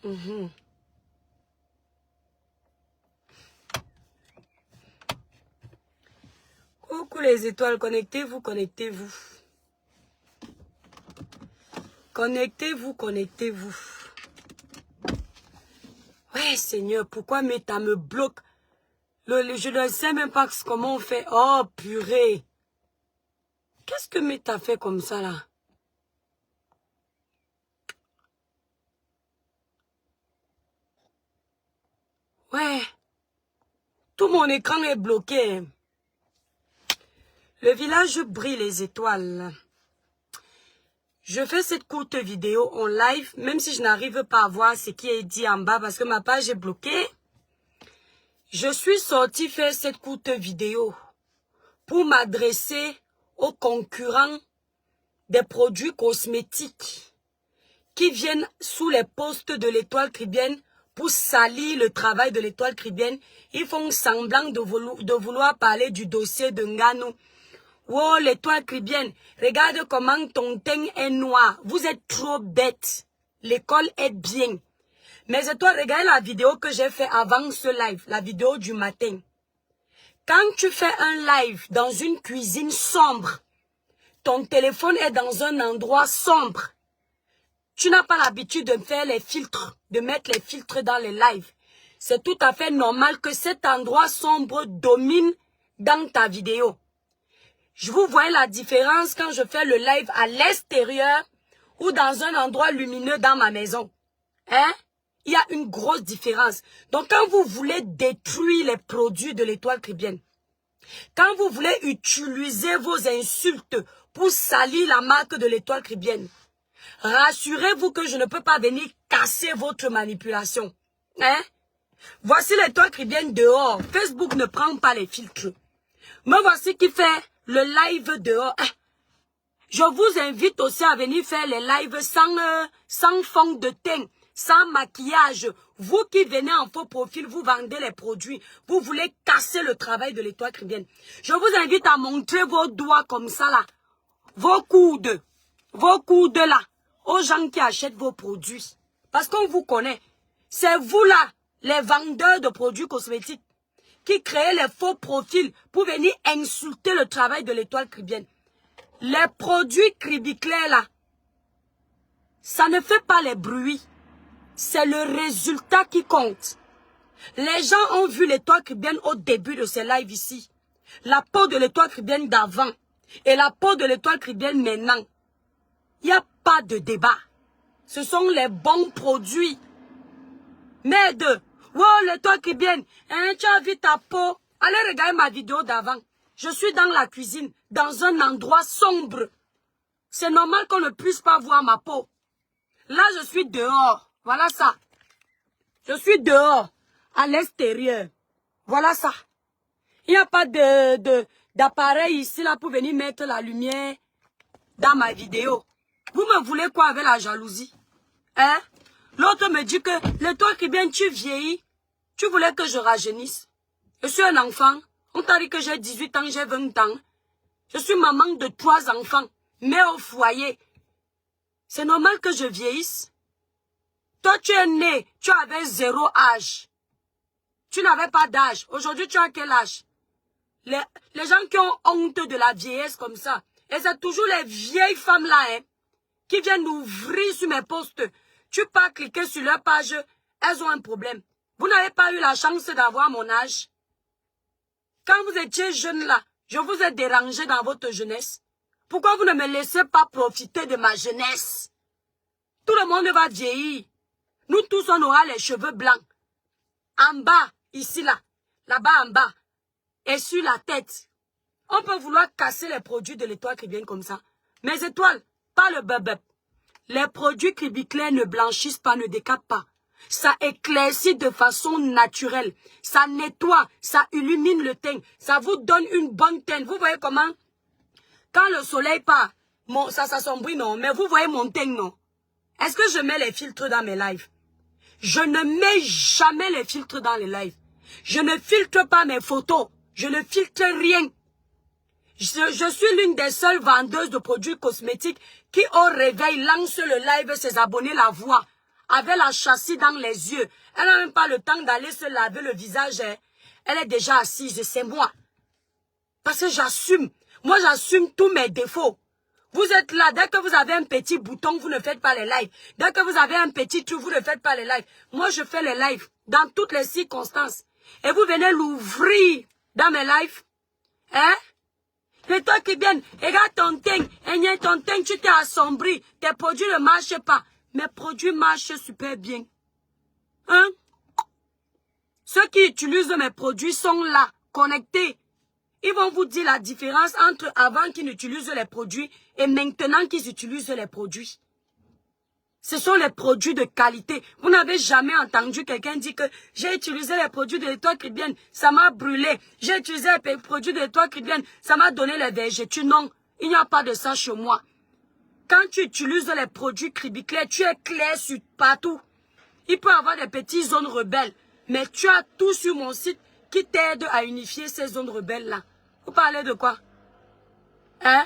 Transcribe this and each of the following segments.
Mhm. Coucou les étoiles, connectez-vous, connectez-vous. Connectez-vous, connectez-vous. Ouais, Seigneur, pourquoi Meta me bloque? Je ne sais même pas comment on fait. Oh, purée. Qu'est-ce que Meta fait comme ça, là? Ouais. Tout mon écran est bloqué. Le village brille les étoiles. Je fais cette courte vidéo en live, même si je n'arrive pas à voir ce qui est dit en bas parce que ma page est bloquée. Je suis sortie faire cette courte vidéo pour m'adresser aux concurrents des produits cosmétiques qui viennent sous les postes de l'Étoile Caribéenne pour salir le travail de l'Étoile Caribéenne. Ils font semblant de vouloir parler du dossier de Nganou. Oh, l'Étoile Caribéenne, regarde comment ton teint est noir. Vous êtes trop bête. L'école est bien. Mais étoiles, regarde la vidéo que j'ai fait avant ce live, la vidéo du matin. Quand tu fais un live dans une cuisine sombre, ton téléphone est dans un endroit sombre, tu n'as pas l'habitude de faire les filtres, de mettre les filtres dans les lives. C'est tout à fait normal que cet endroit sombre domine dans ta vidéo. Je vous vois la différence quand je fais le live à l'extérieur ou dans un endroit lumineux dans ma maison. Hein? Il y a une grosse différence. Donc, quand vous voulez détruire les produits de l'Étoile Caribéenne, quand vous voulez utiliser vos insultes pour salir la marque de l'Étoile Caribéenne, rassurez-vous que je ne peux pas venir casser votre manipulation. Hein? Voici l'Étoile Caribéenne dehors. Facebook ne prend pas les filtres. Me voici qui fait le live dehors. Je vous invite aussi à venir faire les lives sans fond de teint, sans maquillage. Vous qui venez en faux profil, vous vendez les produits. Vous voulez casser le travail de l'Étoile Caribéenne. Je vous invite à montrer vos doigts comme ça là. Vos coudes là, aux gens qui achètent vos produits. Parce qu'on vous connaît. C'est vous là, les vendeurs de produits cosmétiques, qui créez les faux profils pour venir insulter le travail de l'Étoile Caribéenne. Les produits cribiclés là, ça ne fait pas les bruits. C'est le résultat qui compte. Les gens ont vu l'Étoile Caribéenne au début de ces lives ici. La peau de l'Étoile Caribéenne d'avant et la peau de l'Étoile Caribéenne maintenant. Il n'y a pas de débat. Ce sont les bons produits. Merde. Wow, l'Étoile Caribéenne, hein, tu as vu ta peau. Allez regarder ma vidéo d'avant. Je suis dans la cuisine, dans un endroit sombre. C'est normal qu'on ne puisse pas voir ma peau. Là, je suis dehors. Voilà ça. Je suis dehors, à l'extérieur. Voilà ça. Il n'y a pas d'appareil ici là pour venir mettre la lumière dans ma vidéo. Vous me voulez quoi avec la jalousie? Hein? L'autre me dit que l'Étoile Caribéenne, tu vieillis. Tu voulais que je rajeunisse. Je suis un enfant. On t'a dit que j'ai 18 ans, j'ai 20 ans. Je suis maman de 3 enfants, mère au foyer. C'est normal que je vieillisse. Toi, tu es né, tu avais 0 âge. Tu n'avais pas d'âge. Aujourd'hui, tu as quel âge? Les gens qui ont honte de la vieillesse comme ça. Et c'est toujours les vieilles femmes là, hein, qui viennent ouvrir sur mes posts. Tu peux cliquer sur leur page, elles ont un problème. Vous n'avez pas eu la chance d'avoir mon âge. Quand vous étiez jeune là, je vous ai dérangé dans votre jeunesse. Pourquoi vous ne me laissez pas profiter de ma jeunesse? Tout le monde va vieillir. Nous tous, on aura les cheveux blancs. En bas, ici là, là-bas en bas, et sur la tête. On peut vouloir casser les produits de l'Étoile Caribéenne comme ça. Mes étoiles, pas le bub-bub. Les produits cribiclés ne blanchissent pas, ne décapent pas. Ça éclaircit de façon naturelle. Ça nettoie, ça illumine le teint. Ça vous donne une bonne teinte. Vous voyez comment? Quand le soleil part, ça s'assombrit, non. Mais vous voyez mon teint, non. Est-ce que je mets les filtres dans mes lives? Je ne mets jamais les filtres dans les lives. Je ne filtre pas mes photos. Je ne filtre rien. Je suis l'une des seules vendeuses de produits cosmétiques qui, au réveil, lance le live, ses abonnés la voient. avec la châssis dans les yeux. Elle n'a même pas le temps d'aller se laver le visage. Hein. Elle est déjà assise, c'est moi. Parce que j'assume. Moi, j'assume tous mes défauts. Vous êtes là, dès que vous avez un petit bouton, vous ne faites pas les lives. Dès que vous avez un petit trou, vous ne faites pas les lives. Moi, je fais les lives dans toutes les circonstances. Et vous venez l'ouvrir dans mes lives. Hein? C'est toi qui viens, regarde ton teint, tu t'es assombri. Tes produits ne marchent pas. Mes produits marchent super bien. Hein? Ceux qui utilisent mes produits sont là, connectés. Ils vont vous dire la différence entre avant qu'ils n'utilisent les produits et maintenant qu'ils utilisent les produits. Ce sont les produits de qualité. Vous n'avez jamais entendu quelqu'un dire que j'ai utilisé les produits de l'étoile chrétienne, ça m'a brûlé. J'ai utilisé les produits de l'étoile chrétienne, ça m'a donné les vergetures. Non, il n'y a pas de ça chez moi. Quand tu utilises les produits Cribiclair, tu es clair sur partout. Il peut y avoir des petites zones rebelles, mais tu as tout sur mon site qui t'aide à unifier ces zones rebelles-là. Vous parlez de quoi? Hein?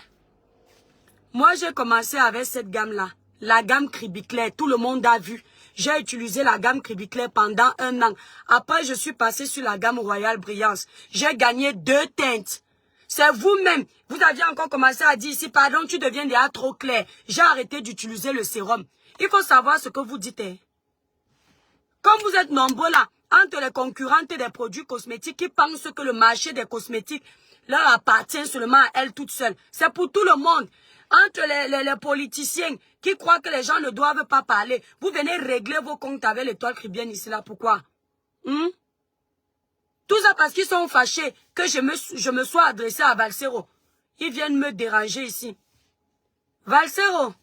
Moi, j'ai commencé avec cette gamme-là. La gamme Cribiclair, tout le monde a vu. J'ai utilisé la gamme Cribiclair pendant 1 an. Après, je suis passé sur la gamme Royal Brillance. J'ai gagné 2 teintes. C'est vous-même. Vous aviez encore commencé à dire ici, pardon, tu deviens déjà trop clair. J'ai arrêté d'utiliser le sérum. Il faut savoir ce que vous dites. Hein. Comme vous êtes nombreux là, entre les concurrentes des produits cosmétiques qui pensent que le marché des cosmétiques leur appartient seulement à elles toutes seules. C'est pour tout le monde. Entre les politiciens qui croient que les gens ne doivent pas parler, vous venez régler vos comptes avec l'étoile chrétienne ici là. Pourquoi? Tout ça parce qu'ils sont fâchés que je me sois adressé à Valsero. Ils viennent me déranger ici. Valsero,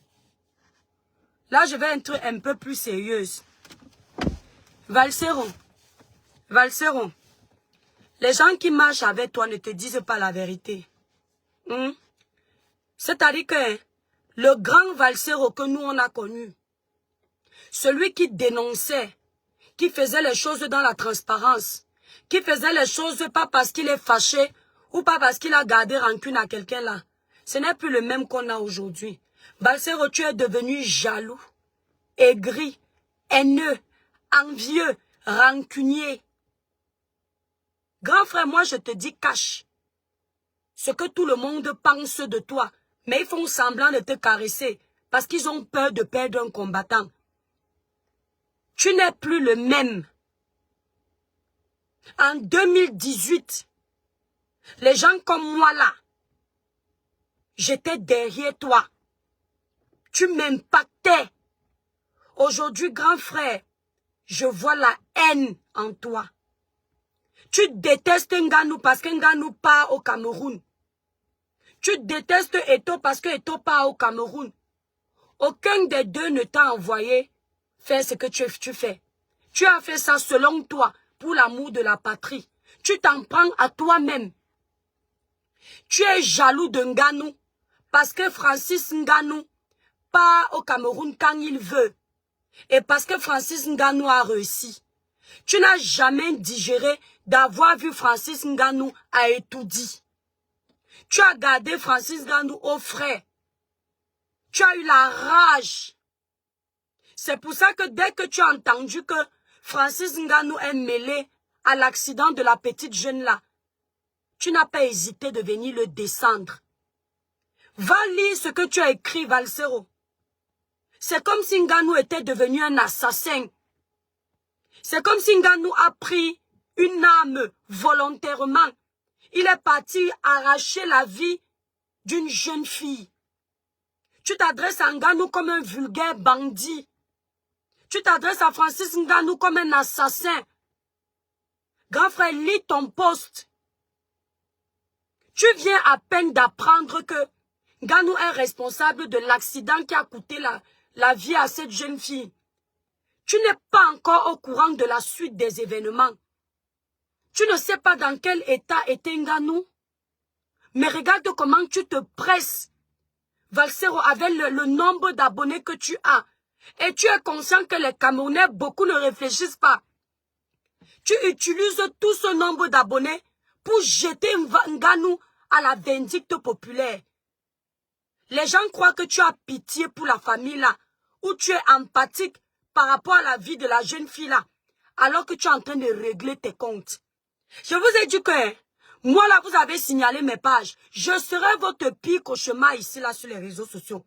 là je vais être un peu plus sérieuse. Valsero, les gens qui marchent avec toi ne te disent pas la vérité. C'est-à-dire que le grand Valsero que nous on a connu, celui qui dénonçait, qui faisait les choses dans la transparence, qui faisait les choses pas parce qu'il est fâché ou pas parce qu'il a gardé rancune à quelqu'un là, ce n'est plus le même qu'on a aujourd'hui. Valsero, tu es devenu jaloux, aigri, haineux, envieux, rancunier. Grand frère, moi je te dis cache ce que tout le monde pense de toi, mais ils font semblant de te caresser parce qu'ils ont peur de perdre un combattant. Tu n'es plus le même. En 2018, les gens comme moi là, j'étais derrière toi. Tu m'impactais. Aujourd'hui, grand frère, je vois la haine en toi. Tu détestes Nganou parce que Nganou part au Cameroun. Tu détestes Eto parce que Eto part au Cameroun. Aucun des deux ne t'a envoyé faire ce que tu fais. Tu as fait ça selon toi, pour l'amour de la patrie. Tu t'en prends à toi-même. Tu es jaloux de Nganou parce que Francis Nganou part au Cameroun quand il veut. Et parce que Francis Nganou a réussi. Tu n'as jamais digéré d'avoir vu Francis Nganou à Etoudi. Tu as gardé Francis Nganou au frais. Tu as eu la rage. C'est pour ça que dès que tu as entendu que Francis Nganou est mêlé à l'accident de la petite jeune là, tu n'as pas hésité de venir le descendre. Va lire ce que tu as écrit, Valsero. C'est comme si Nganou était devenu un assassin. C'est comme si Nganou a pris une âme volontairement. Il est parti arracher la vie d'une jeune fille. Tu t'adresses à Nganou comme un vulgaire bandit. Tu t'adresses à Francis Nganou comme un assassin. Grand frère, lis ton poste. Tu viens à peine d'apprendre que Nganou est responsable de l'accident qui a coûté la vie à cette jeune fille. Tu n'es pas encore au courant de la suite des événements. Tu ne sais pas dans quel état était Nganou. Mais regarde comment tu te presses, Valsero, avec le nombre d'abonnés que tu as. Et tu es conscient que les Camerounais, beaucoup ne réfléchissent pas. Tu utilises tout ce nombre d'abonnés pour jeter Nganou à la vindicte populaire. Les gens croient que tu as pitié pour la famille là, ou tu es empathique par rapport à la vie de la jeune fille là, alors que tu es en train de régler tes comptes. Je vous ai dit que, moi là, vous avez signalé mes pages. Je serai votre pire cauchemar ici là sur les réseaux sociaux.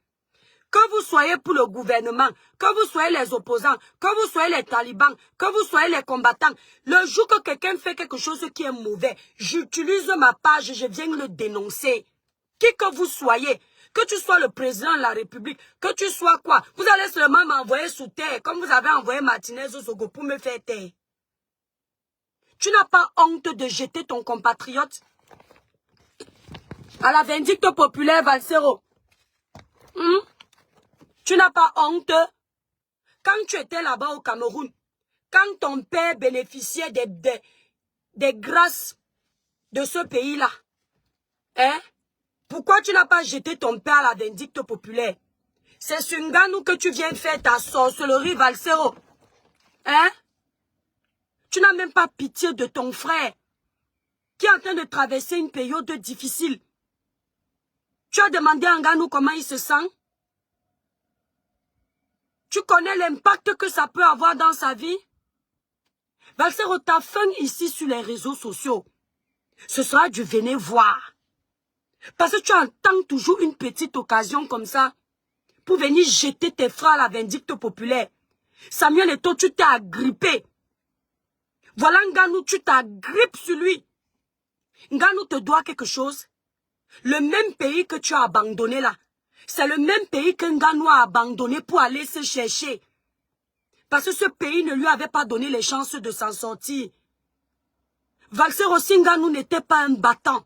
Que vous soyez pour le gouvernement, que vous soyez les opposants, que vous soyez les talibans, que vous soyez les combattants, le jour que quelqu'un fait quelque chose qui est mauvais, j'utilise ma page, je viens le dénoncer. Qui que vous soyez, que tu sois le président de la République, que tu sois quoi, vous allez seulement m'envoyer sous terre, comme vous avez envoyé Martinez au Sogo pour me faire taire. Tu n'as pas honte de jeter ton compatriote à la vindicte populaire, Valsero? Tu n'as pas honte? Quand tu étais là-bas au Cameroun, quand ton père bénéficiait des grâces de ce pays-là, hein? Pourquoi tu n'as pas jeté ton père à la vindicte populaire? C'est sur Nganou que tu viens faire ta sorcellerie, Valsero. Hein? Tu n'as même pas pitié de ton frère qui est en train de traverser une période difficile. Tu as demandé à Nganou comment il se sent? Tu connais l'impact que ça peut avoir dans sa vie? Valsero, ta fin ici sur les réseaux sociaux, ce sera du venez voir. Parce que tu entends toujours une petite occasion comme ça pour venir jeter tes frères à la vindicte populaire. Samuel Eto'o, tu t'es agrippé. Voilà Nganou, tu t'agrippes sur lui. Nganou te doit quelque chose. Le même pays que tu as abandonné là, c'est le même pays que Nganou a abandonné pour aller se chercher. Parce que ce pays ne lui avait pas donné les chances de s'en sortir. Valsero Nganou n'était pas un battant.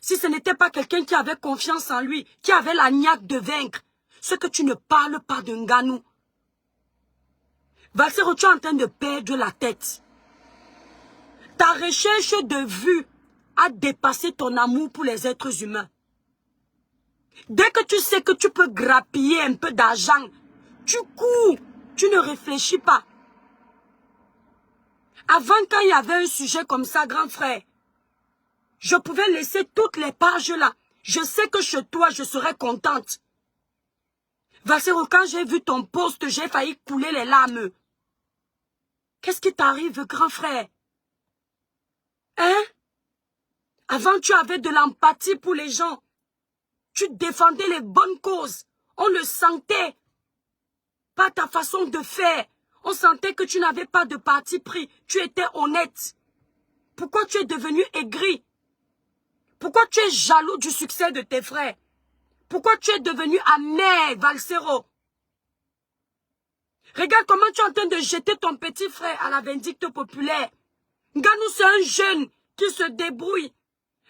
Si ce n'était pas quelqu'un qui avait confiance en lui, qui avait la niaque de vaincre, ce que tu ne parles pas de Nganou. Valsero, tu es en train de perdre la tête. Ta recherche de vue a dépassé ton amour pour les êtres humains. Dès que tu sais que tu peux grappiller un peu d'argent, tu cours, tu ne réfléchis pas. Avant, quand il y avait un sujet comme ça, grand frère, je pouvais laisser toutes les pages là. Je sais que chez toi, je serais contente. Valsero, quand j'ai vu ton post, j'ai failli couler les larmes. Qu'est-ce qui t'arrive, grand frère? Hein? Avant, tu avais de l'empathie pour les gens. Tu défendais les bonnes causes. On le sentait. Pas ta façon de faire. On sentait que tu n'avais pas de parti pris. Tu étais honnête. Pourquoi tu es devenu aigri? Pourquoi tu es jaloux du succès de tes frères? Pourquoi tu es devenu amer, Valsero? Regarde comment tu es en train de jeter ton petit frère à la vindicte populaire. Nganou, c'est un jeune qui se débrouille.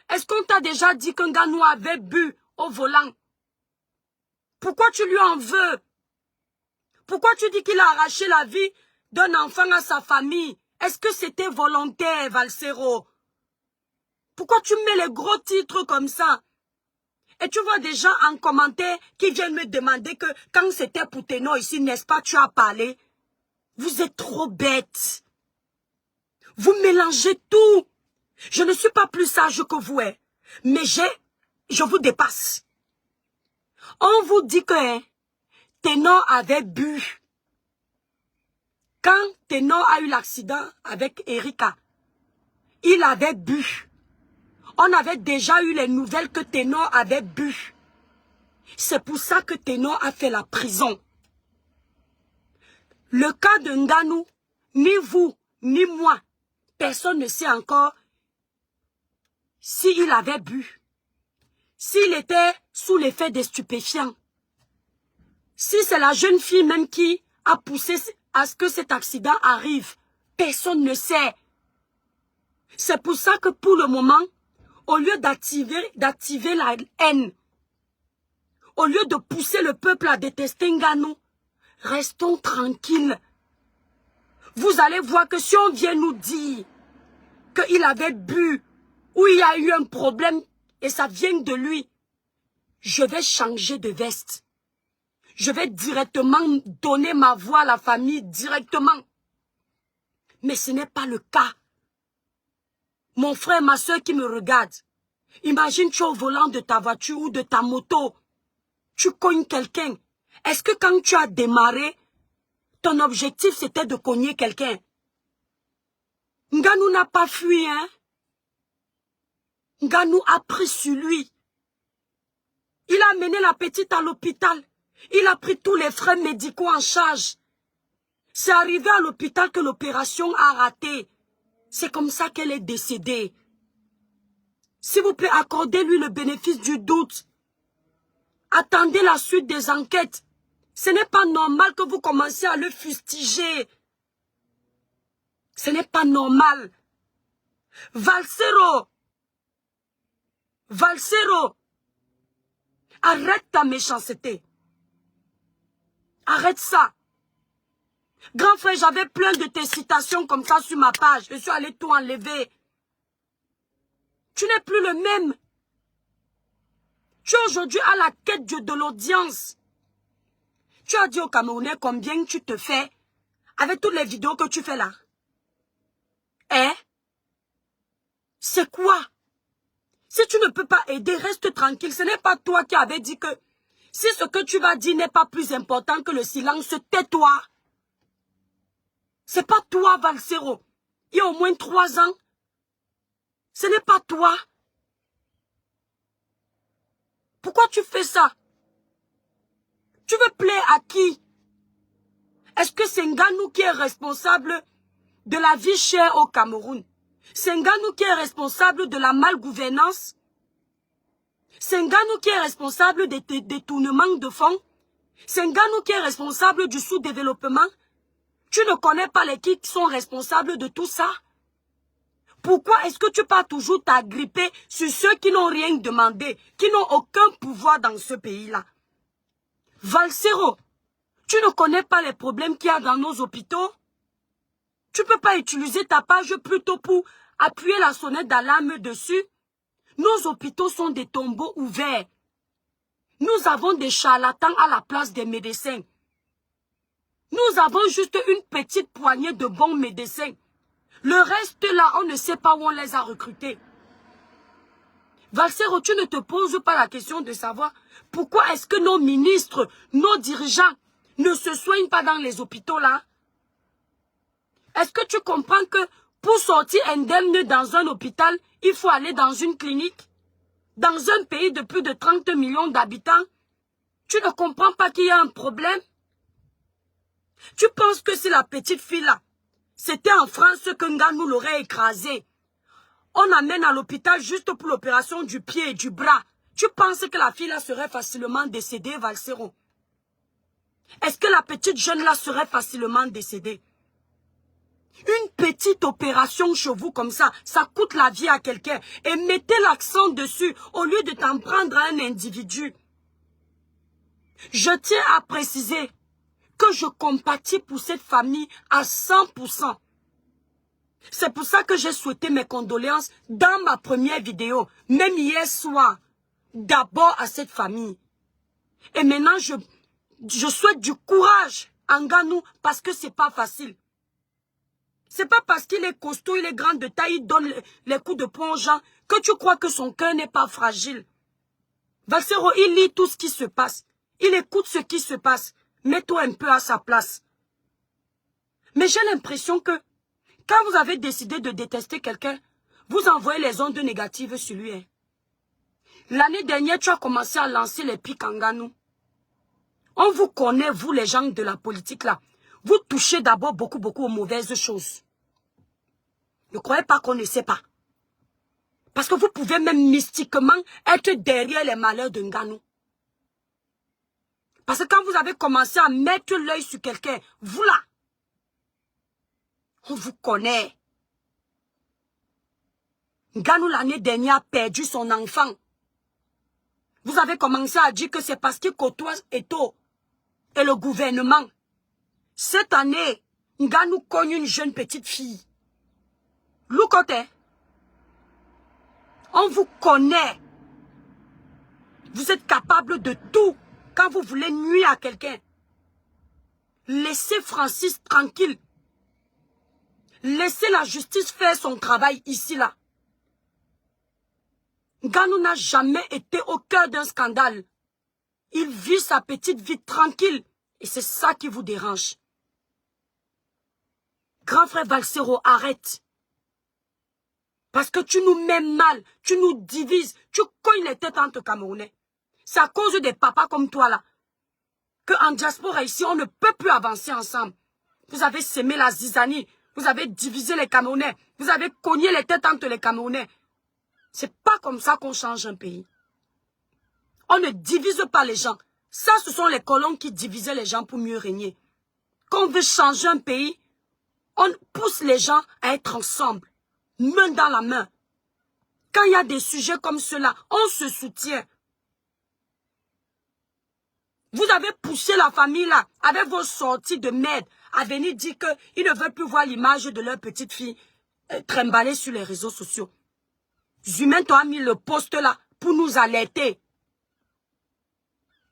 Est-ce qu'on t'a déjà dit que Nganou avait bu au volant? Pourquoi tu lui en veux? Pourquoi tu dis qu'il a arraché la vie d'un enfant à sa famille? Est-ce que c'était volontaire, Valsero? Pourquoi tu mets les gros titres comme ça? Et tu vois des gens en commentaire qui viennent me demander que quand c'était pour Ténor ici, n'est-ce pas, tu as parlé? Vous êtes trop bêtes. Vous mélangez tout. Je ne suis pas plus sage que vous, hein, mais je vous dépasse. On vous dit que Ténor avait bu. Quand Ténor a eu l'accident avec Erika, il avait bu. On avait déjà eu les nouvelles que Ténor avait bu. C'est pour ça que Ténor a fait la prison. Le cas de Nganou, ni vous, ni moi, personne ne sait encore s'il avait bu. S'il était sous l'effet des stupéfiants. Si c'est la jeune fille même qui a poussé à ce que cet accident arrive, personne ne sait. C'est pour ça que pour le moment, au lieu d'activer la haine, au lieu de pousser le peuple à détester Nganou, restons tranquilles. Vous allez voir que si on vient nous dire qu'il avait bu ou il y a eu un problème et ça vient de lui, je vais changer de veste. Je vais directement donner ma voix à la famille directement. Mais ce n'est pas le cas. Mon frère, ma soeur qui me regarde, imagine tu es au volant de ta voiture ou de ta moto. Tu cognes quelqu'un. Est-ce que quand tu as démarré, Ton objectif, c'était de cogner quelqu'un. Nganou n'a pas fui, hein. Nganou a pris sur lui. Il a mené la petite à l'hôpital. Il a pris tous les frais médicaux en charge. C'est arrivé à l'hôpital que l'opération a raté. C'est comme ça qu'elle est décédée. S'il vous plaît, accordez-lui le bénéfice du doute. Attendez la suite des enquêtes. Ce n'est pas normal que vous commenciez à le fustiger. Ce n'est pas normal. Valsero. Valsero. Arrête ta méchanceté. Arrête ça. Grand frère, j'avais plein de tes citations comme ça sur ma page. Je suis allé tout enlever. Tu n'es plus le même. Tu es aujourd'hui à la quête de l'audience. Tu as dit aux Camerounais combien tu te fais avec toutes les vidéos que tu fais là. Hein? C'est quoi? Si tu ne peux pas aider, reste tranquille. Ce n'est pas toi qui avais dit que si ce que tu vas dire n'est pas plus important que le silence, tais-toi. C'est pas toi, Valsero. Il y a au moins 3 ans. Ce n'est pas toi. Pourquoi tu fais ça? Tu veux plaire à qui? Est-ce que c'est Nganou qui est responsable de la vie chère au Cameroun? C'est Nganou qui est responsable de la malgouvernance? C'est Nganou qui est responsable des détournements de fonds? C'est Nganou qui est responsable du sous-développement? Tu ne connais pas les qui sont responsables de tout ça? Pourquoi est-ce que tu pars toujours t'agripper sur ceux qui n'ont rien demandé, qui n'ont aucun pouvoir dans ce pays-là? Valsero, tu ne connais pas les problèmes qu'il y a dans nos hôpitaux? Tu ne peux pas utiliser ta page plutôt pour appuyer la sonnette d'alarme dessus? Nos hôpitaux sont des tombeaux ouverts. Nous avons des charlatans à la place des médecins. Nous avons juste une petite poignée de bons médecins. Le reste là, on ne sait pas où on les a recrutés. Valsero, tu ne te poses pas la question de savoir pourquoi est-ce que nos ministres, nos dirigeants ne se soignent pas dans les hôpitaux là? Est-ce que tu comprends que pour sortir indemne dans un hôpital, il faut aller dans une clinique? Dans un pays de plus de 30 millions d'habitants, tu ne comprends pas qu'il y a un problème? Tu penses que si la petite fille là, c'était en France que Nganou l'aurait écrasée? On amène à l'hôpital juste pour l'opération du pied et du bras. Tu penses que la fille là serait facilement décédée, Valsero? Est-ce que la petite jeune là serait facilement décédée? Une petite opération chez vous comme ça coûte la vie à quelqu'un. Et mettez l'accent dessus au lieu de t'en prendre à un individu. Je tiens à préciser que je compatis pour cette famille à 100%. C'est pour ça que j'ai souhaité mes condoléances dans ma première vidéo, même hier soir, d'abord à cette famille. Et maintenant, je souhaite du courage à Nganou parce que c'est pas facile. C'est pas parce qu'il est costaud, il est grand de taille, il donne les coups de poing aux gens que tu crois que son cœur n'est pas fragile. Valsero, il lit tout ce qui se passe. Il écoute ce qui se passe. Mets-toi un peu à sa place. Mais j'ai l'impression que quand vous avez décidé de détester quelqu'un, vous envoyez les ondes négatives sur lui. Hein. L'année dernière, tu as commencé à lancer les pics en Nganou. On vous connaît, vous les gens de la politique là. Vous touchez d'abord beaucoup aux mauvaises choses. Ne croyez pas qu'on ne sait pas. Parce que vous pouvez même mystiquement être derrière les malheurs de Nganou. Parce que quand vous avez commencé à mettre l'œil sur quelqu'un, vous là, on vous connaît. Nganou l'année dernière a perdu son enfant. Vous avez commencé à dire que c'est parce qu'il côtoie Eto et le gouvernement. Cette année, Nganou cogne une jeune petite fille. Loukote, on vous connaît. Vous êtes capable de tout quand vous voulez nuire à quelqu'un. Laissez Francis tranquille. Laissez la justice faire son travail ici, là. Nganou n'a jamais été au cœur d'un scandale. Il vit sa petite vie tranquille. Et c'est ça qui vous dérange. grand frère Valsero, arrête. Parce que tu nous mets mal, tu nous divises, tu cognes les têtes entre Camerounais. C'est à cause des papas comme toi là. Qu'en diaspora ici, on ne peut plus avancer ensemble. Vous avez sémé la zizanie, vous avez divisé les Camerounais, vous avez cogné les têtes entre les Camerounais. C'est pas comme ça qu'on change un pays. On ne divise pas les gens. Ça, ce sont les colons qui divisaient les gens pour mieux régner. Quand on veut changer un pays, on pousse les gens à être ensemble, main dans la main. Quand il y a des sujets comme cela, on se soutient. Vous avez poussé la famille là, avec vos sorties de merde, à venir dire qu'ils ne veulent plus voir l'image de leur petite fille trimbalée sur les réseaux sociaux. Zumento a mis le poste là pour nous alerter.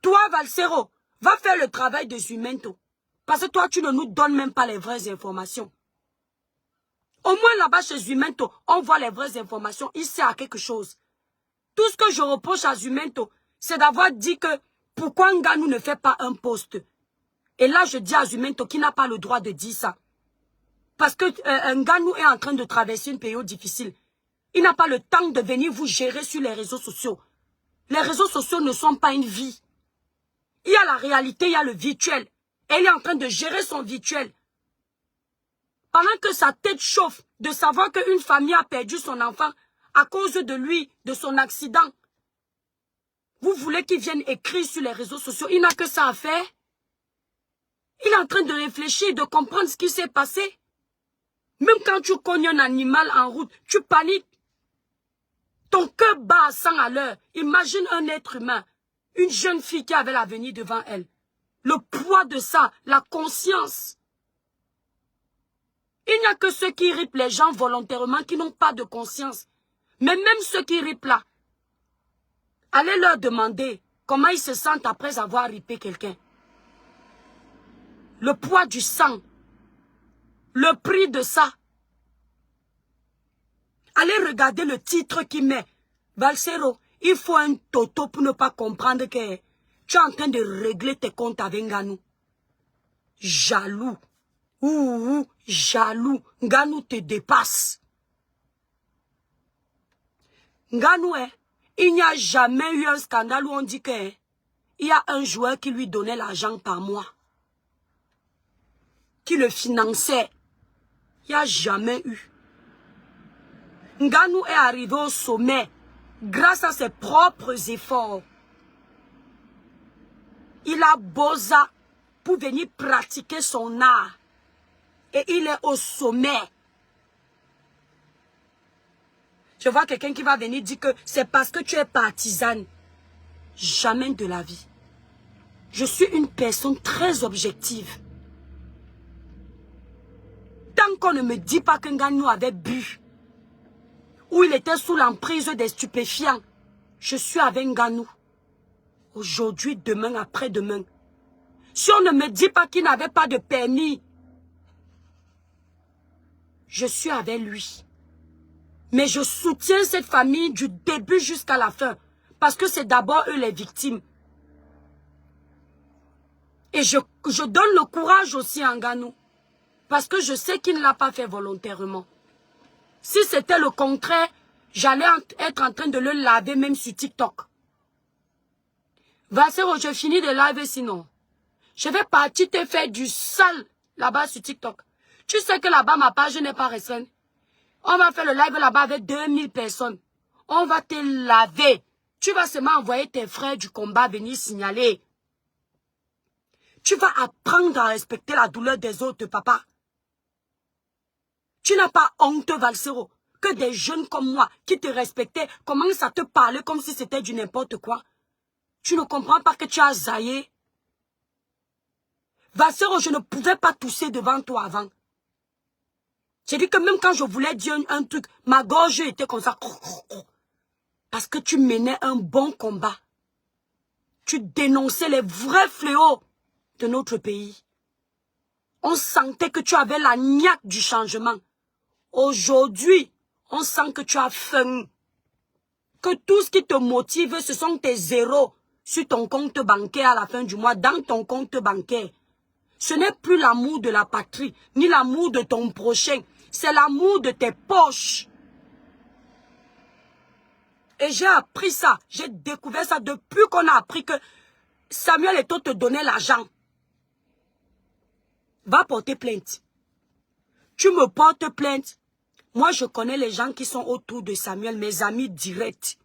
Toi, Valsero, va faire le travail de Zumento. Parce que toi, tu ne nous donnes même pas les vraies informations. Au moins là-bas chez Zumento, on voit les vraies informations. Il sert à quelque chose. Tout ce que je reproche à Zumento, c'est d'avoir dit que pourquoi Nganou ne fait pas un poste. Et là, je dis à Zumento qu'il n'a pas le droit de dire ça. Parce que Nganou est en train de traverser une période difficile. Il n'a pas le temps de venir vous gérer sur les réseaux sociaux. Les réseaux sociaux ne sont pas une vie. Il y a la réalité, il y a le virtuel. Et il est en train de gérer son virtuel. Pendant que sa tête chauffe de savoir qu'une famille a perdu son enfant à cause de lui, de son accident. Vous voulez qu'il vienne écrire sur les réseaux sociaux. Il n'a que ça à faire. Il est en train de réfléchir, de comprendre ce qui s'est passé. Même quand tu cognes un animal en route, tu paniques. Ton cœur bat à 100 à l'heure. Imagine un être humain, une jeune fille qui avait l'avenir devant elle. Le poids de ça, la conscience. Il n'y a que ceux qui ripent les gens volontairement qui n'ont pas de conscience. Mais même ceux qui ripent là, allez leur demander comment ils se sentent après avoir ripé quelqu'un. Le poids du sang, le prix de ça. Allez regarder le titre qu'il met. Valsero, il faut un toto pour ne pas comprendre que tu es en train de régler tes comptes avec Nganou. Jaloux. Jaloux. Nganou te dépasse. Nganou, il n'y a jamais eu un scandale où on dit que il y a un joueur qui lui donnait l'argent par mois. Qui le finançait. Il n'y a jamais eu. Nganou est arrivé au sommet grâce à ses propres efforts. Il a bosa pour venir pratiquer son art. Et il est au sommet. Je vois quelqu'un qui va venir dire que c'est parce que tu es partisane. Jamais de la vie. Je suis une personne très objective. Tant qu'on ne me dit pas que Nganou avait bu, ou il était sous l'emprise des stupéfiants, je suis avec Nganou. Aujourd'hui, demain, après-demain. Si on ne me dit pas qu'il n'avait pas de permis, je suis avec lui. Mais je soutiens cette famille du début jusqu'à la fin. Parce que c'est d'abord eux les victimes. Et je donne le courage aussi à Nganou. Parce que je sais qu'il ne l'a pas fait volontairement. Si c'était le contraire, j'allais être en train de le laver même sur TikTok. Valsero, je finis de laver sinon. Je vais partir te faire du sale là-bas sur TikTok. Tu sais que là-bas, ma page n'est pas restreinte. On va faire le live là-bas avec 2000 personnes. On va te laver. Tu vas seulement envoyer tes frères du combat venir signaler. Tu vas apprendre à respecter la douleur des autres, papa. Tu n'as pas honte, Valsero, que des jeunes comme moi qui te respectaient commencent à te parler comme si c'était du n'importe quoi. Tu ne comprends pas que tu as zaillé. Valsero, je ne pouvais pas tousser devant toi avant. J'ai dit que même quand je voulais dire un truc, ma gorge était comme ça. Parce que tu menais un bon combat. Tu dénonçais les vrais fléaux de notre pays. On sentait que tu avais la niaque du changement. Aujourd'hui, on sent que tu as faim. Que tout ce qui te motive, ce sont tes zéros sur ton compte bancaire à la fin du mois, dans ton compte bancaire. Ce n'est plus l'amour de la patrie, ni l'amour de ton prochain. C'est l'amour de tes poches. Et j'ai appris ça. J'ai découvert ça depuis qu'on a appris que Samuel Eto'o te donnait l'argent. Va porter plainte. Tu me portes plainte. Moi, je connais les gens qui sont autour de Samuel, mes amis directs.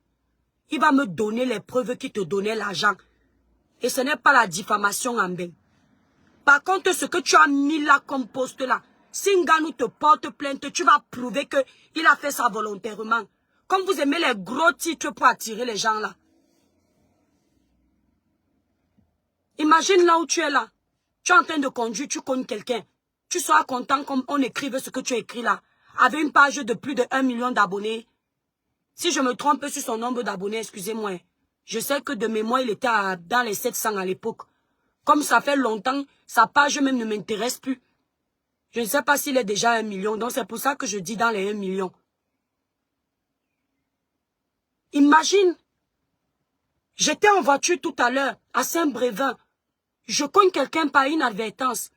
Il va me donner les preuves qui te donnaient l'argent. Et ce n'est pas la diffamation en vain. Par contre, ce que tu as mis là comme poste là, si Ngannou te porte plainte, tu vas prouver qu'il a fait ça volontairement. Comme vous aimez les gros titres pour attirer les gens là. Imagine là où tu es là. Tu es en train de conduire, tu connais quelqu'un. Tu seras content comme on écrive ce que tu as écrit là. Avec une page de plus de 1 million d'abonnés. Si je me trompe sur son nombre d'abonnés, excusez-moi. Je sais que de mémoire, il était dans les 700 à l'époque. Comme ça fait longtemps, sa page même ne m'intéresse plus. Je ne sais pas s'il est déjà 1 million. Donc c'est pour ça que je dis dans les 1 million. Imagine. J'étais en voiture tout à l'heure à Saint-Brévin. Je connais quelqu'un par inadvertance.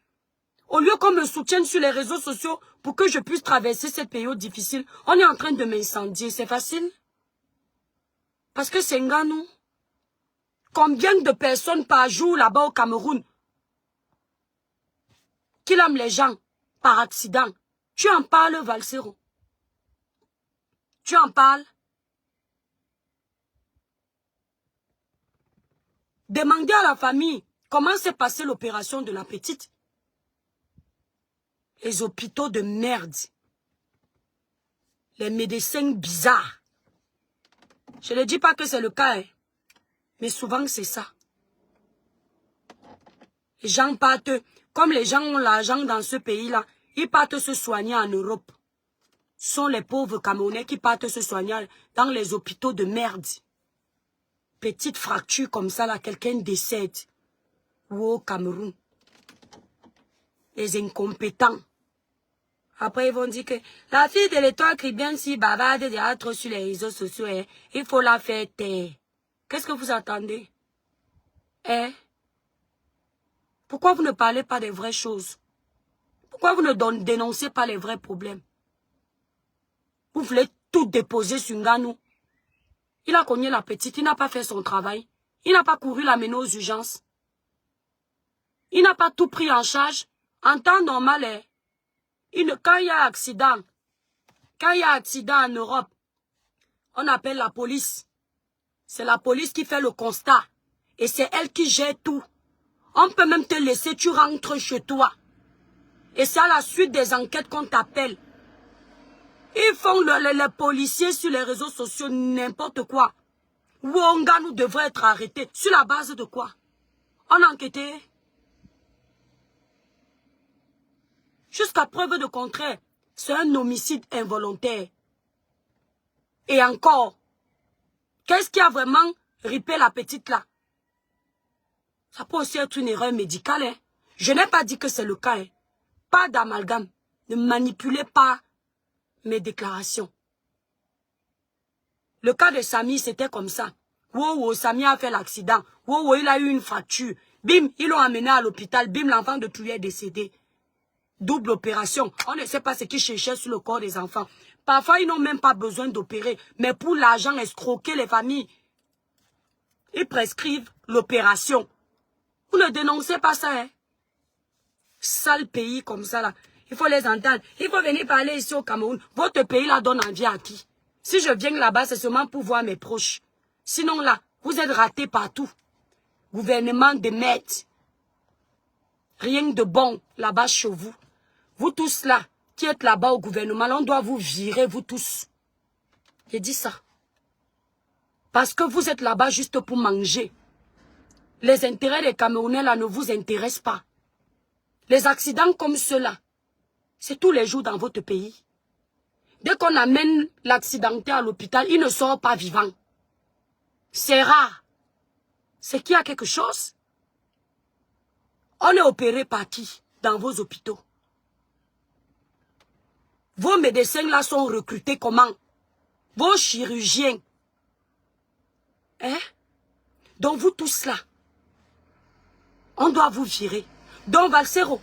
Au lieu qu'on me soutienne sur les réseaux sociaux pour que je puisse traverser cette période difficile, on est en train de m'incendier. C'est facile? Parce que c'est Ngannou. Combien de personnes par jour là-bas au Cameroun qui aiment les gens par accident? Tu en parles, Valsero? Tu en parles? Demandez à la famille comment s'est passée l'opération de la petite. Les hôpitaux de merde. Les médecins bizarres. Je ne dis pas que c'est le cas, hein, mais souvent c'est ça. Les gens partent, comme les gens ont l'argent dans ce pays-là, ils partent se soigner en Europe. Ce sont les pauvres Camerounais qui partent se soigner dans les hôpitaux de merde. Petite fracture comme ça, là, quelqu'un décède. Ou au Cameroun. Les incompétents. Après, ils vont dire que la fille de l'Étoile crie bien si bavarde de trop sur les réseaux sociaux. Hein. Il faut la faire taire. Qu'est-ce que vous attendez? Hein? Pourquoi vous ne parlez pas des vraies choses? Pourquoi vous ne dénoncez pas les vrais problèmes? Vous voulez tout déposer sur Ngannou. Il a cogné la petite, il n'a pas fait son travail. Il n'a pas couru la mener aux urgences. Il n'a pas tout pris en charge. En temps normal, hein. Quand il y a accident en Europe, on appelle la police. C'est la police qui fait le constat. Et c'est elle qui gère tout. On peut même te laisser, tu rentres chez toi. Et c'est à la suite des enquêtes qu'on t'appelle. Ils font les policiers sur les réseaux sociaux n'importe quoi. Ngannou devrait être arrêté. Sur la base de quoi? On a enquêté. Jusqu'à preuve de contraire, c'est un homicide involontaire. Et encore, qu'est-ce qui a vraiment ripé la petite là? Ça peut aussi être une erreur médicale. Hein? Je n'ai pas dit que c'est le cas. Hein? Pas d'amalgame. Ne manipulez pas mes déclarations. Le cas de Samy, c'était comme ça. Wow, Samy a fait l'accident. Wow, il a eu une fracture. Bim, ils l'ont amené à l'hôpital. Bim, l'enfant de Touye est décédé. Double opération. On ne sait pas ce qu'ils cherchaient sur le corps des enfants. Parfois, ils n'ont même pas besoin d'opérer. Mais pour l'argent, escroquer les familles. Ils prescrivent l'opération. Vous ne dénoncez pas ça, hein? Sale pays comme ça, là. Il faut les entendre. Il faut venir parler ici au Cameroun. Votre pays, là, donne envie à qui? Si je viens là-bas, c'est seulement pour voir mes proches. Sinon, là, vous êtes ratés partout. Gouvernement de merde. Rien de bon là-bas chez vous. Vous tous là, qui êtes là-bas au gouvernement, là, on doit vous virer, vous tous. J'ai dit ça. Parce que vous êtes là-bas juste pour manger. Les intérêts des Camerounais, là, ne vous intéressent pas. Les accidents comme ceux-là, c'est tous les jours dans votre pays. Dès qu'on amène l'accidenté à l'hôpital, il ne sort pas vivant. C'est rare. C'est qu'il y a quelque chose. On est opéré par qui dans vos hôpitaux? Vos médecins là sont recrutés comment? Vos chirurgiens. Hein? Donc vous tous là, on doit vous virer. Donc, Valsero,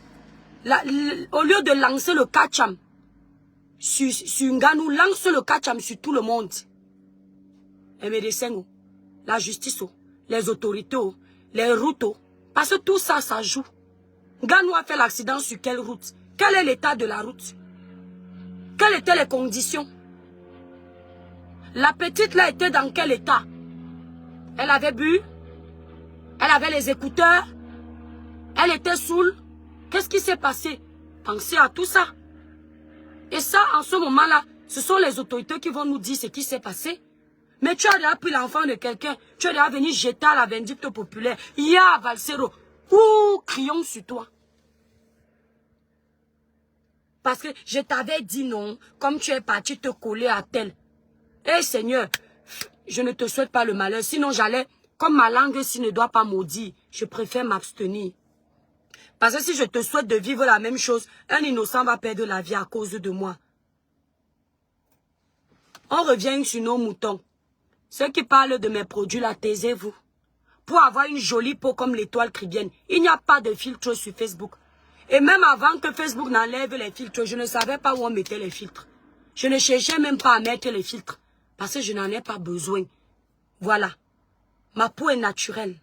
au lieu de lancer le Kacham sur Nganou, lance le Kacham sur tout le monde. Les médecins, la justice, les autorités, les routes. Parce que tout ça, ça joue. Nganou a fait l'accident sur quelle route? Quel est l'état de la route? Quelles étaient les conditions? La petite là était dans quel état? Elle avait bu? Elle avait les écouteurs? Elle était saoule? Qu'est-ce qui s'est passé? Pensez à tout ça. Et ça, en ce moment-là, ce sont les autorités qui vont nous dire ce qui s'est passé. Mais tu as déjà pris l'enfant de quelqu'un. Tu as déjà venu jeter à la vindicte populaire. Ya, Valsero. Ouh, crions sur toi. Parce que je t'avais dit non, comme tu es parti te coller à tel. Eh Seigneur, je ne te souhaite pas le malheur. Sinon j'allais, comme ma langue s'il ne doit pas maudire, je préfère m'abstenir. Parce que si je te souhaite de vivre la même chose, un innocent va perdre la vie à cause de moi. On revient sur nos moutons. Ceux qui parlent de mes produits là, taisez-vous. Pour avoir une jolie peau comme l'étoile caribéenne, il n'y a pas de filtre sur Facebook. Et même avant que Facebook n'enlève les filtres, je ne savais pas où on mettait les filtres. Je ne cherchais même pas à mettre les filtres. Parce que je n'en ai pas besoin. Voilà. Ma peau est naturelle.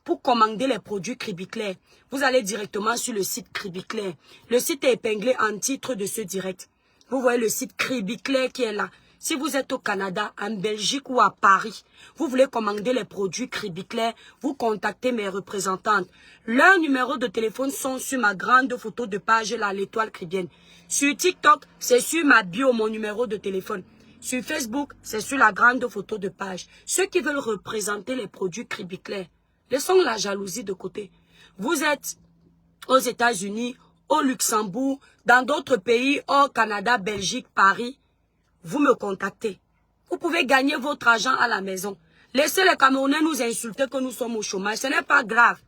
Pour commander les produits Cribiclair, vous allez directement sur le site Cribiclair. Le site est épinglé en titre de ce direct. Vous voyez le site Cribiclair qui est là. Si vous êtes au Canada, en Belgique ou à Paris, vous voulez commander les produits Cribiclair, vous contactez mes représentantes. Leurs numéros de téléphone sont sur ma grande photo de page, là, l'étoile caribéenne. Sur TikTok, c'est sur ma bio, mon numéro de téléphone. Sur Facebook, c'est sur la grande photo de page. Ceux qui veulent représenter les produits Cribiclair, laissons la jalousie de côté. Vous êtes aux États-Unis, au Luxembourg, dans d'autres pays, au Canada, Belgique, Paris. Vous me contactez. Vous pouvez gagner votre argent à la maison. Laissez les Camerounais nous insulter que nous sommes au chômage. Ce n'est pas grave.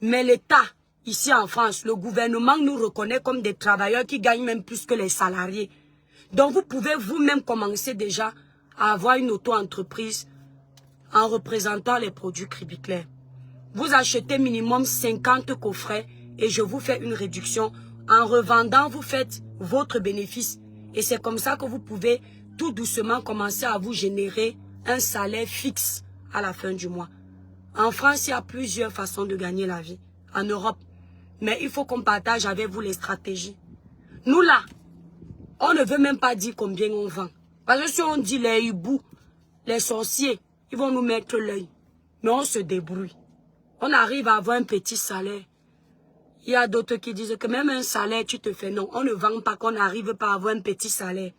Mais l'État, ici en France, le gouvernement nous reconnaît comme des travailleurs qui gagnent même plus que les salariés. Donc vous pouvez vous-même commencer déjà à avoir une auto-entreprise en représentant les produits Cribiclair. Vous achetez minimum 50 coffrets et je vous fais une réduction. En revendant, vous faites votre bénéfice. Et c'est comme ça que vous pouvez tout doucement commencer à vous générer un salaire fixe à la fin du mois. En France, il y a plusieurs façons de gagner la vie. En Europe. Mais il faut qu'on partage avec vous les stratégies. Nous là, on ne veut même pas dire combien on vend. Parce que si on dit les hiboux, les sorciers, ils vont nous mettre l'œil. Mais on se débrouille. On arrive à avoir un petit salaire. Il y a d'autres qui disent que même un salaire, tu te fais non. On ne vend pas qu'on n'arrive pas à avoir un petit salaire.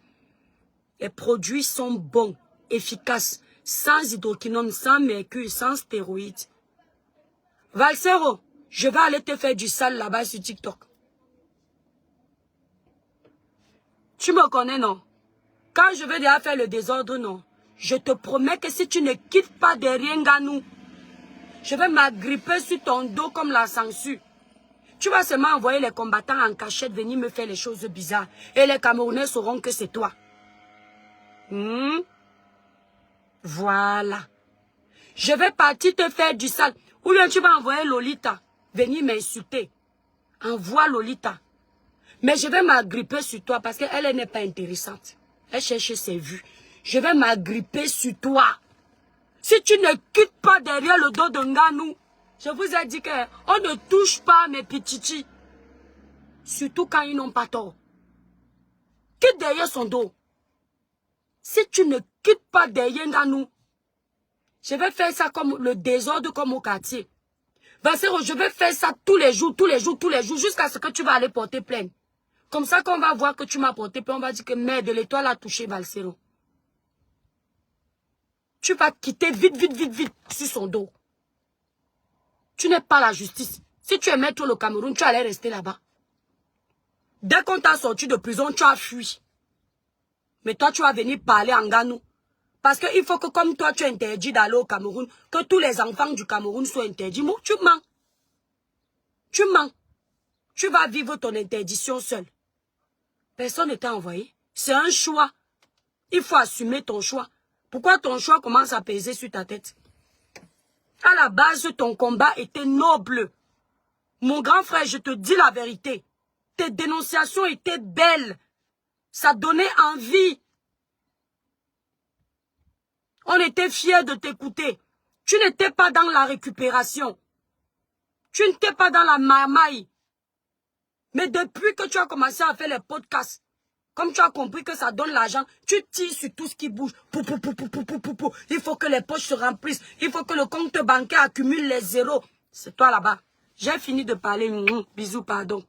Les produits sont bons, efficaces, sans hydroquinone, sans mercure, sans stéroïdes. Valsero, je vais aller te faire du sale là-bas sur TikTok. Tu me connais, non? Quand je vais déjà faire le désordre, non. Je te promets que si tu ne quittes pas derrière Nganou, je vais m'agripper sur ton dos comme la sangsue. Tu vas seulement envoyer les combattants en cachette venir me faire les choses bizarres. Et les Camerounais sauront que c'est toi. Voilà. Je vais partir te faire du sale. Ou bien tu vas envoyer Lolita venir m'insulter. Envoie Lolita. Mais je vais m'agripper sur toi parce qu'elle n'est pas intéressante. Elle cherche ses vues. Je vais m'agripper sur toi. Si tu ne quittes pas derrière le dos de Nganou, je vous ai dit qu'on ne touche pas mes petitis. Surtout quand ils n'ont pas tort. Quitte derrière son dos. Si tu ne quittes pas derrière Nganou, je vais faire ça comme le désordre comme au quartier. Valsero, je vais faire ça tous les jours, jusqu'à ce que tu vas aller porter plainte. Comme ça qu'on va voir que tu m'as porté plainte, on va dire que merde, l'étoile a touché Valsero. Tu vas quitter vite sur son dos. Tu n'es pas la justice. Si tu es maître au Cameroun, tu allais rester là-bas. Dès qu'on t'a sorti de prison, tu as fui. Mais toi, tu vas venir parler en Nganou. Parce qu'il faut que comme toi, tu es interdit d'aller au Cameroun, que tous les enfants du Cameroun soient interdits. Moi, tu mens. Tu mens. Tu vas vivre ton interdiction seul. Personne ne t'a envoyé. C'est un choix. Il faut assumer ton choix. Pourquoi ton choix commence à peser sur ta tête? À la base, ton combat était noble. Mon grand frère, je te dis la vérité. Tes dénonciations étaient belles. Ça donnait envie. On était fiers de t'écouter. Tu n'étais pas dans la récupération. Tu n'étais pas dans la marmaille. Mais depuis que tu as commencé à faire les podcasts, comme tu as compris que ça donne l'argent, tu tires sur tout ce qui bouge. Il faut que les poches se remplissent. Il faut que le compte bancaire accumule les zéros. C'est toi là-bas. J'ai fini de parler. Bisous, pardon.